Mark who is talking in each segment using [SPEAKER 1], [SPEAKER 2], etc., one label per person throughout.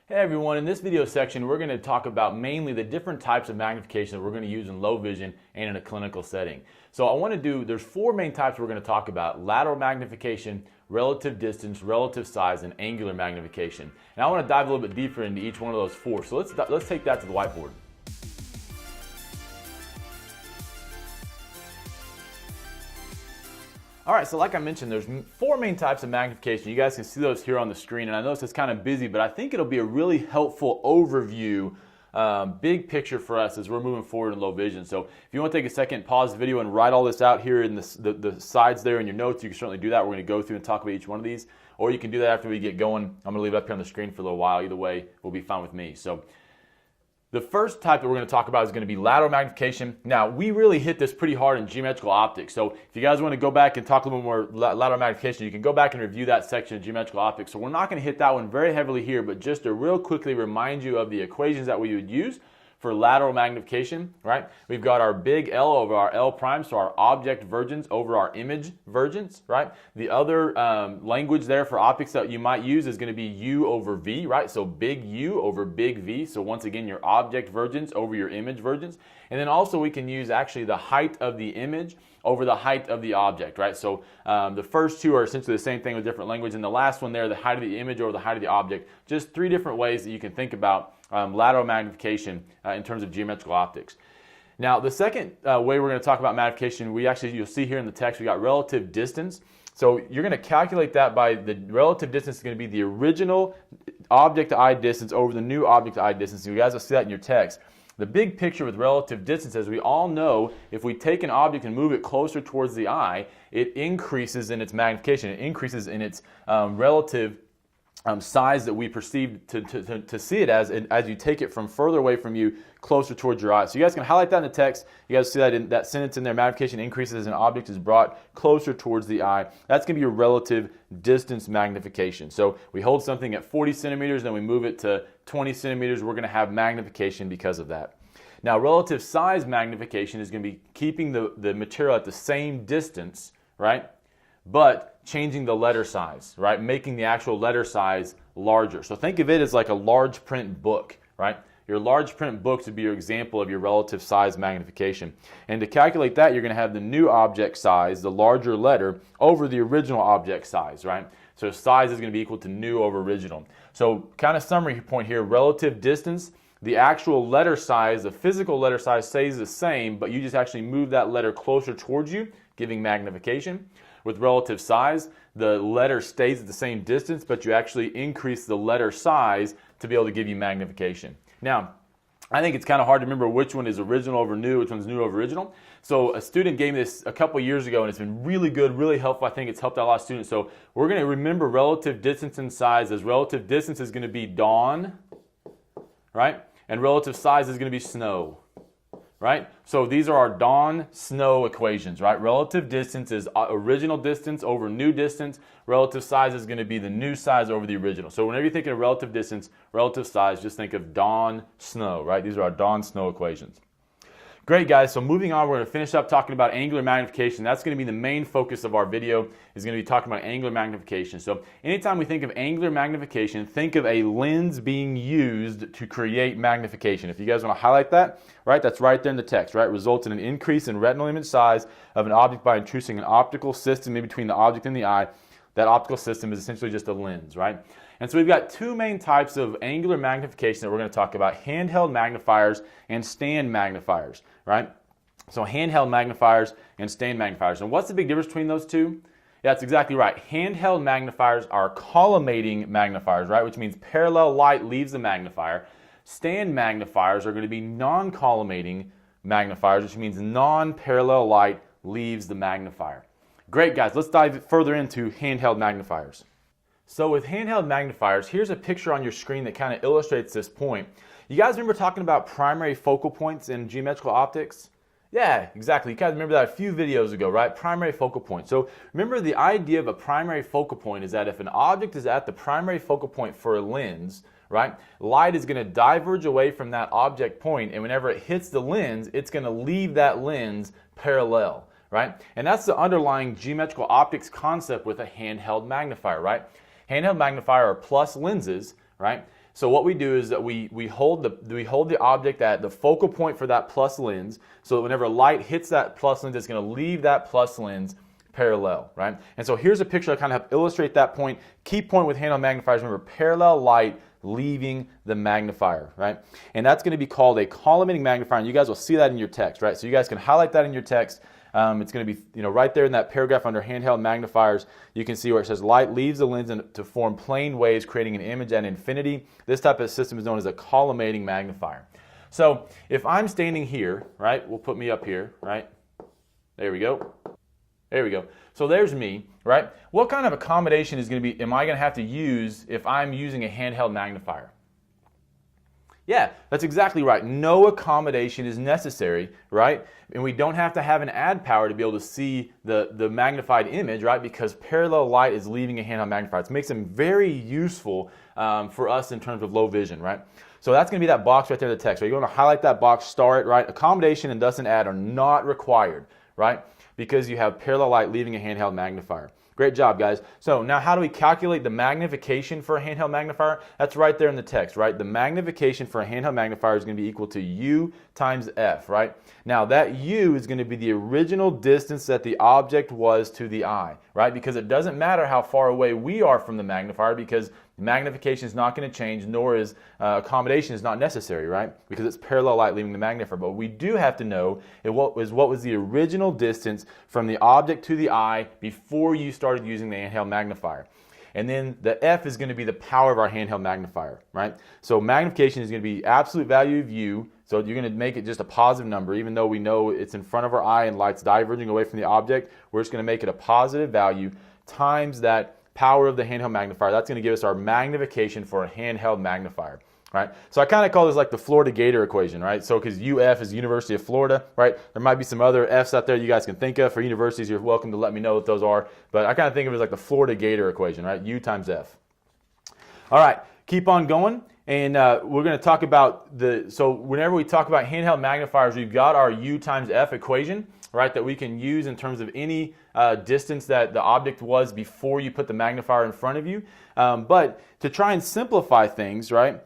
[SPEAKER 1] Hey everyone, in this video section we're going to talk about mainly the different types of magnification that we're going to use in low vision and in a clinical setting. So there's four main types we're going to talk about: lateral magnification, relative distance, relative size, and angular magnification. And I want to dive a little bit deeper into each one of those four. So let's take that to the whiteboard. All right, so like I mentioned, there's four main types of magnification. You guys can see those here on the screen, and I notice it's kind of busy, but I think it'll be a really helpful overview, big picture for us as we're moving forward in low vision. So if you want to take a second, pause the video and write all this out here in the sides there in your notes, you can certainly do that. We're going to go through and talk about each one of these, or you can do that after we get going. I'm going to leave it up here on the screen for a little while. Either way will be fine with me. So the first type that we're going to talk about is going to be lateral magnification. Now, we really hit this pretty hard in geometrical optics. So if you guys want to go back and talk a little more lateral magnification, you can go back and review that section of geometrical optics. So we're not going to hit that one very heavily here, but just to real quickly remind you of the equations that we would use for lateral magnification, right? We've got our big L over our L prime, so our object vergence over our image vergence, right? The other language there for optics that you might use is going to be U over V, right? So big U over big V. So once again, your object vergence over your image vergence. And then also we can use actually the height of the image over the height of the object, right? So the first two are essentially the same thing with different language. And the last one there, the height of the image over the height of the object. Just three different ways that you can think about lateral magnification in terms of geometrical optics. Now, the second way we're going to talk about magnification, you'll see here in the text, we got relative distance. So you're going to calculate that by the relative distance is going to be the original object to eye distance over the new object to eye distance. You guys will see that in your text. The big picture with relative distance, as we all know, if we take an object and move it closer towards the eye, it increases in its magnification. It increases in its relative size that we perceive to see it as you take it from further away from you closer towards your eye. So you guys can highlight that in the text. You guys see that in that sentence in there: magnification increases as an object is brought closer towards the eye. That's going to be your relative distance magnification. So we hold something at 40 centimeters, then we move it to 20 centimeters. We're going to have magnification because of that. Now, relative size magnification is going to be keeping the material at the same distance, right? But changing the letter size, right? Making the actual letter size larger. So think of it as like a large print book, right? Your large print books would be your example of your relative size magnification. And to calculate that, you're going to have the new object size, the larger letter, over the original object size, right? So size is going to be equal to new over original. So kind of summary point here: relative distance, the actual letter size, the physical letter size stays the same, but you just actually move that letter closer towards you, giving magnification. With relative size, the letter stays at the same distance, but you actually increase the letter size to be able to give you magnification. Now, I think it's kind of hard to remember which one is original over new, which one's new over original. So a student gave me this a couple years ago, and it's been really good, really helpful. I think it's helped out a lot of students. So we're going to remember relative distance and size as relative distance is going to be dawn, right? And relative size is going to be snow. Right? So these are our dawn-snow equations, right? Relative distance is original distance over new distance. Relative size is going to be the new size over the original. So whenever you're thinking of relative distance, relative size, just think of dawn-snow, right? These are our dawn-snow equations. Great, guys. So moving on, we're going to finish up talking about angular magnification. That's going to be the main focus of our video, is going to be talking about angular magnification. So anytime we think of angular magnification, think of a lens being used to create magnification. If you guys want to highlight that, right, that's right there in the text, right? Results in an increase in retinal image size of an object by introducing an optical system in between the object and the eye. That optical system is essentially just a lens, right? And so we've got two main types of angular magnification that we're going to talk about: handheld magnifiers and stand magnifiers, right? So handheld magnifiers and stand magnifiers. And what's the big difference between those two? Yeah, that's exactly right. Handheld magnifiers are collimating magnifiers, right? Which means parallel light leaves the magnifier. Stand magnifiers are going to be non-collimating magnifiers, which means non-parallel light leaves the magnifier. Great, guys. Let's dive further into handheld magnifiers. So with handheld magnifiers, here's a picture on your screen that kind of illustrates this point. You guys remember talking about primary focal points in geometrical optics? Yeah, exactly. You guys remember that a few videos ago, right? Primary focal point. So remember, the idea of a primary focal point is that if an object is at the primary focal point for a lens, right, light is going to diverge away from that object point, and whenever it hits the lens, it's going to leave that lens parallel, right? And that's the underlying geometrical optics concept with a handheld magnifier, right? Handheld magnifier are plus lenses, right? So what we do is that we hold the object at the focal point for that plus lens, so that whenever light hits that plus lens, it's going to leave that plus lens parallel, right? And so here's a picture to kind of help illustrate that point. Key point with handheld magnifiers, remember, parallel light leaving the magnifier, right? And that's going to be called a collimating magnifier, and you guys will see that in your text, right? So you guys can highlight that in your text. It's going to be, right there in that paragraph under handheld magnifiers. You can see where it says light leaves the lens to form plane waves, creating an image at infinity. This type of system is known as a collimating magnifier. So if I'm standing here, right, we'll put me up here, right? There we go. There we go. So there's me, right? What kind of accommodation am I going to have to use if I'm using a handheld magnifier? Yeah, that's exactly right. No accommodation is necessary, right? And we don't have to have an add power to be able to see the magnified image, right? Because parallel light is leaving a handheld magnifier. It makes them very useful for us in terms of low vision, right? So that's going to be that box right there, the text. Right? You're going to highlight that box, star it, right? Accommodation and thus an add are not required, right? Because you have parallel light leaving a handheld magnifier. Great job, guys. So now how do we calculate the magnification for a handheld magnifier? That's right there in the text, right? The magnification for a handheld magnifier is going to be equal to U times F, right? Now that U is going to be the original distance that the object was to the eye, right? Because it doesn't matter how far away we are from the magnifier, because magnification is not going to change, nor is accommodation is not necessary, right? Because it's parallel light leaving the magnifier. But we do have to know what was the original distance from the object to the eye before you started using the handheld magnifier. And then the F is going to be the power of our handheld magnifier, right? So magnification is going to be absolute value of U. So you're going to make it just a positive number, even though we know it's in front of our eye and light's diverging away from the object. We're just going to make it a positive value times that power of the handheld magnifier. That's going to give us our magnification for a handheld magnifier, right? So I kind of call this like the Florida Gator equation, right? So because UF is University of Florida, right? There might be some other Fs out there you guys can think of for universities. You're welcome to let me know what those are. But I kind of think of it as like the Florida Gator equation, right? U times F. All right, keep on going. And we're going to talk about so whenever we talk about handheld magnifiers, we've got our U times F equation, right, that we can use in terms of any distance that the object was before you put the magnifier in front of you. But to try and simplify things, right,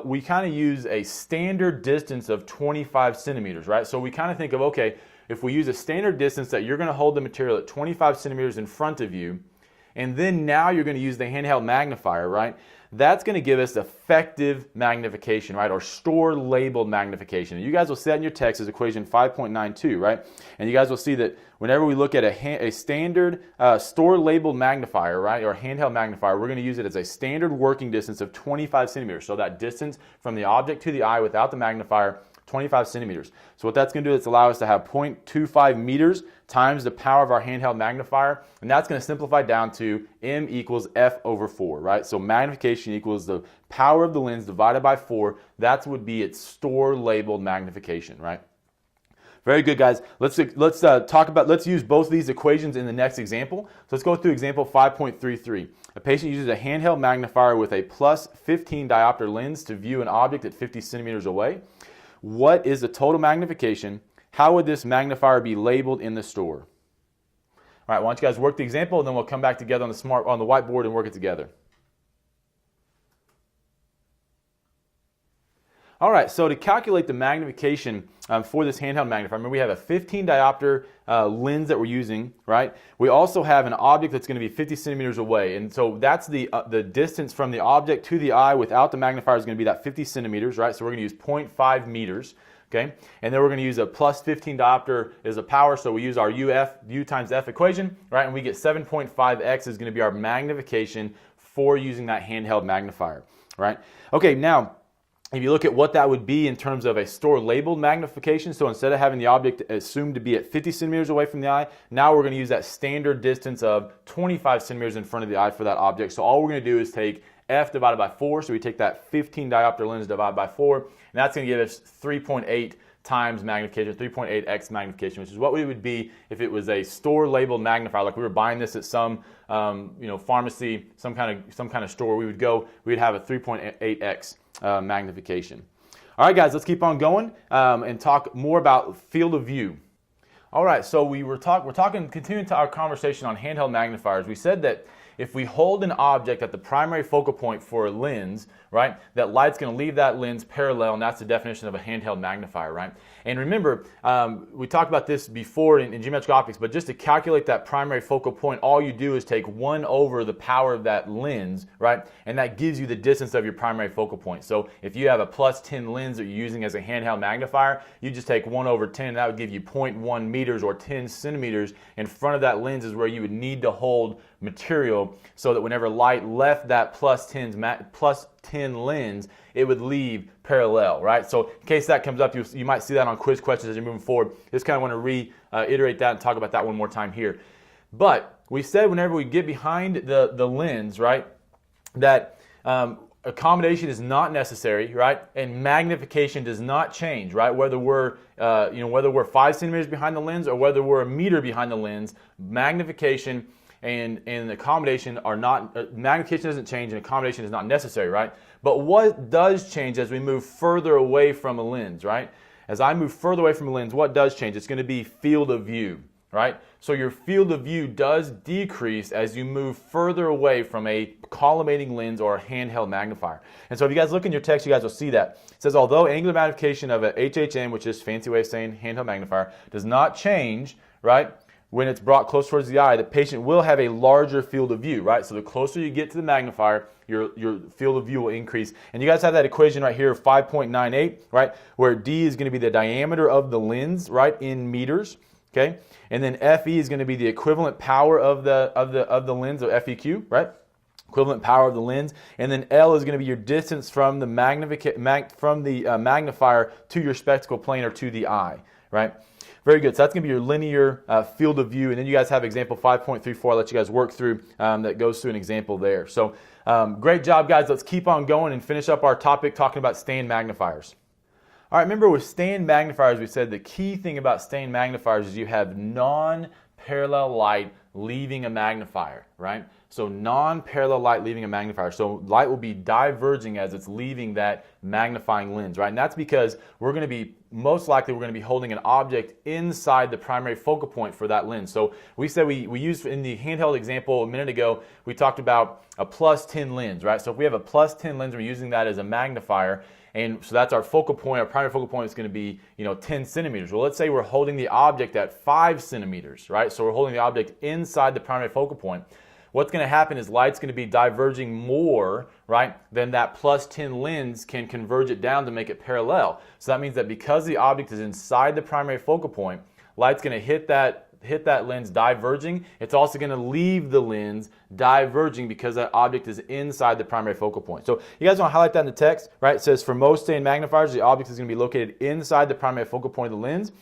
[SPEAKER 1] we kind of use a standard distance of 25 centimeters, right? So we kind of think of, okay, if we use a standard distance that you're going to hold the material at 25 centimeters in front of you, and then now you're going to use the handheld magnifier, right? That's going to give us effective magnification, right? Or store labeled magnification. And you guys will see that in your text as equation 5.92, right? And you guys will see that whenever we look at a standard store labeled magnifier, right, or handheld magnifier, we're going to use it as a standard working distance of 25 centimeters. So that distance from the object to the eye without the magnifier, 25 centimeters. So what that's going to do is allow us to have 0.25 meters times the power of our handheld magnifier, and that's going to simplify down to M equals F over 4, right? So magnification equals the power of the lens divided by 4. That would be its store labeled magnification, right? Very good, guys. Let's use both of these equations in the next example. So let's go through example 5.33. A patient uses a handheld magnifier with a plus 15 diopter lens to view an object at 50 centimeters away. What is the total magnification? How would this magnifier be labeled in the store? All right, why don't you guys work the example, and then we'll come back together on the whiteboard and work it together. All right, so to calculate the magnification for this handheld magnifier, remember we have a 15 diopter lens that we're using, right? We also have an object that's going to be 50 centimeters away, and so that's the distance from the object to the eye without the magnifier is going to be that 50 centimeters, right? So we're going to use 0.5 meters, okay? And then we're going to use a plus 15 diopter as a power, so we use our U times F equation, right? And we get 7.5x is going to be our magnification for using that handheld magnifier, right? Okay, now, if you look at what that would be in terms of a store labeled magnification, so instead of having the object assumed to be at 50 centimeters away from the eye, now we're going to use that standard distance of 25 centimeters in front of the eye for that object. So all we're going to do is take F divided by 4, so we take that 15 diopter lens divided by 4, and that's going to give us 3.8 times magnification, 3.8x magnification, which is what we would be if it was a store labeled magnifier, like we were buying this at some pharmacy, some kind of store. We'd have a 3.8x magnification. All right, guys, let's keep on going and talk more about field of view. All right, so we're continuing our conversation on handheld magnifiers. We said that if we hold an object at the primary focal point for a lens, right, that light's going to leave that lens parallel, and that's the definition of a handheld magnifier, right? And remember, we talked about this before in geometric optics, but just to calculate that primary focal point, all you do is take 1 over the power of that lens, right? And that gives you the distance of your primary focal point. So if you have a +10 lens that you're using as a handheld magnifier, you just take 1 over 10, and that would give you 0.1 meters or 10 centimeters in front of that lens is where you would need to hold material so that whenever light left that +10 lens, it would leave parallel, right? So in case that comes up, you might see that on quiz questions as you're moving forward. Just kind of want to reiterate that and talk about that one more time here. But we said whenever we get behind the lens, right, that accommodation is not necessary, right? And magnification does not change, right? Whether we're whether we're 5 centimeters behind the lens or whether we're a meter behind the lens, magnification and accommodation are not, magnification doesn't change and accommodation is not necessary, right? But what does change as we move further away from a lens, right? As I move further away from a lens, what does change? It's going to be field of view, right? So your field of view does decrease as you move further away from a collimating lens or a handheld magnifier. And so if you guys look in your text, you guys will see that. It says, although angular magnification of a HHM, which is a fancy way of saying handheld magnifier, does not change, right, when it's brought close towards the eye, the patient will have a larger field of view, right? So the closer you get to the magnifier, your field of view will increase. And you guys have that equation right here of 5.98, right? Where D is going to be the diameter of the lens, right, in meters, okay? And then FE is going to be the equivalent power of the lens, or FEQ, right? Equivalent power of the lens. And then L is going to be your distance from the magnifier to your spectacle plane or to the eye, right? Very good. So that's going to be your linear field of view. And then you guys have example 5.34. I'll let you guys work through that goes through an example there. So great job, guys. Let's keep on going and finish up our topic talking about stand magnifiers. All right, remember with stand magnifiers, we said the key thing about stand magnifiers is you have non-parallel light leaving a magnifier, right? So non-parallel light leaving a magnifier. So light will be diverging as it's leaving that magnifying lens, right? And that's because most likely we're going to be holding an object inside the primary focal point for that lens. So we said we used in the handheld example a minute ago, we talked about a +10 lens, right? So if we have a +10 lens, we're using that as a magnifier. And so that's our focal point. Our primary focal point is going to be, 10 centimeters. Well, let's say we're holding the object at 5 centimeters, right? So we're holding the object inside the primary focal point. What's going to happen is light's going to be diverging more, right, than that +10 lens can converge it down to make it parallel. So that means that because the object is inside the primary focal point, light's going to hit that lens diverging. It's also going to leave the lens diverging because that object is inside the primary focal point. So you guys want to highlight that in the text, right? It says for most stand magnifiers, the object is going to be located inside the primary focal point of the lens,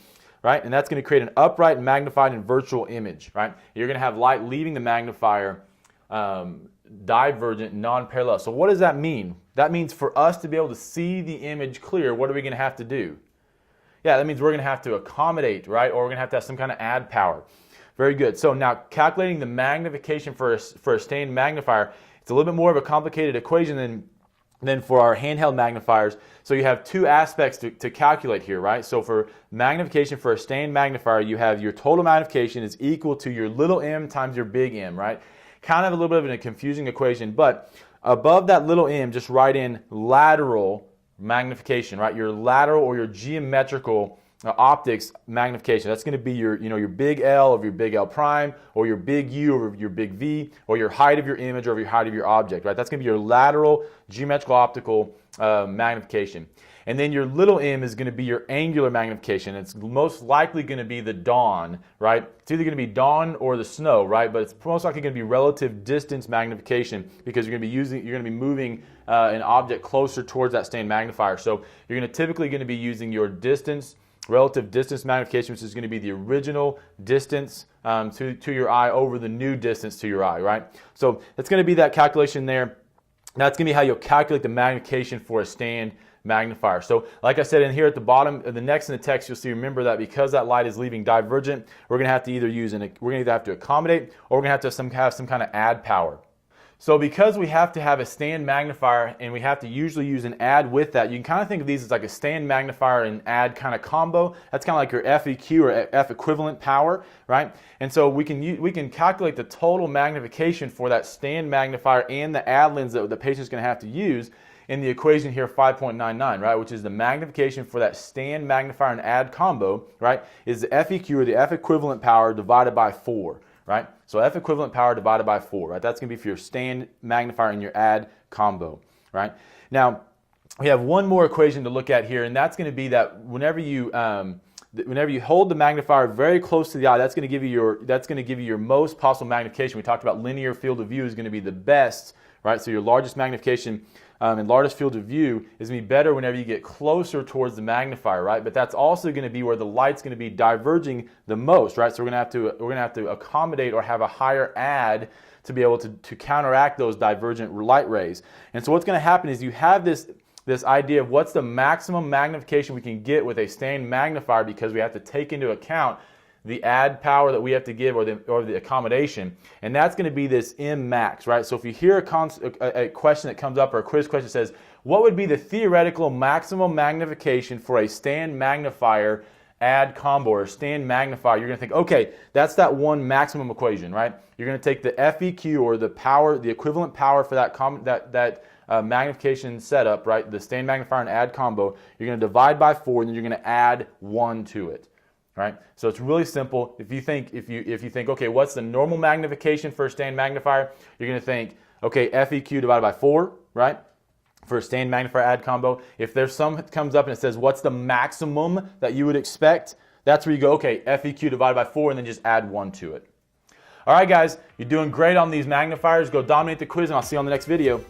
[SPEAKER 1] right? And that's going to create an upright, magnified, and virtual image, right? You're going to have light leaving the magnifier divergent, non-parallel. So what does that mean? That means for us to be able to see the image clear, what are we going to have to do? Yeah, that means we're going to have to accommodate, right? Or we're going to have some kind of add power. Very good. So now calculating the magnification for a stand magnifier, it's a little bit more of a complicated equation than for our handheld magnifiers. So you have two aspects to calculate here, right? So for magnification for a stand magnifier, you have your total magnification is equal to your little m times your big M, right? Kind of a little bit of a confusing equation, but above that little m, just write in lateral magnification, right? Your lateral or your geometrical optics magnification. That's going to be your, your big L of your big L prime, or your big U or your big V, or your height of your image or your height of your object, right? That's going to be your lateral geometrical optical magnification. And then your little m is going to be your angular magnification. It's most likely going to be the dawn, right? It's either going to be dawn or the snow, right? But it's most likely going to be relative distance magnification because you're going to be moving an object closer towards that stand magnifier. So you're typically going to be using your relative distance magnification, which is going to be the original distance to your eye over the new distance to your eye, right? So it's going to be that calculation there. That's going to be how you'll calculate the magnification for a stand magnifier. So like I said, in here at the bottom, the next in the text, you'll see, remember that because that light is leaving divergent, we're going to have to either have to accommodate, or we're going to have some kind of add power. So because we have to have a stand magnifier and we have to usually use an add with that, you can kind of think of these as like a stand magnifier and add kind of combo. That's kind of like your FEQ or F equivalent power, right? And so we can calculate the total magnification for that stand magnifier and the add lens that the patient's going to have to use in the equation here 5.99, right, which is the magnification for that stand magnifier and add combo, right, is the FEQ or the F equivalent power divided by 4. Right? So F equivalent power divided by 4, right? That's going to be for your stand magnifier and your add combo, right? Now, we have one more equation to look at here, and that's going to be that whenever you hold the magnifier very close to the eye, that's going to give you your most possible magnification. We talked about linear field of view is going to be the best, right? So your largest magnification and largest field of view is going to be better whenever you get closer towards the magnifier, right? But that's also going to be where the light's going to be diverging the most, right? So we're going to have to accommodate or have a higher add to be able to counteract those divergent light rays. And so what's going to happen is you have this idea of what's the maximum magnification we can get with a stand magnifier, because we have to take into account the add power that we have to give or the accommodation, and that's going to be this M max, right? So if you hear a question that comes up or a quiz question that says, what would be the theoretical maximum magnification for a stand magnifier add combo or stand magnifier, you're going to think, okay, that's that one maximum equation, right? You're going to take the FEQ or the power, the equivalent power for that magnification setup, right? The stand magnifier and add combo. You're going to divide by 4, and then you're going to add 1 to it. Right? So it's really simple. If you think, okay, what's the normal magnification for a stand magnifier? You're going to think, okay, FEQ divided by 4, right? For a stand magnifier add combo. If there's some that comes up and it says, what's the maximum that you would expect? That's where you go, okay, FEQ divided by 4, and then just add 1 to it. All right, guys, you're doing great on these magnifiers. Go dominate the quiz, and I'll see you on the next video.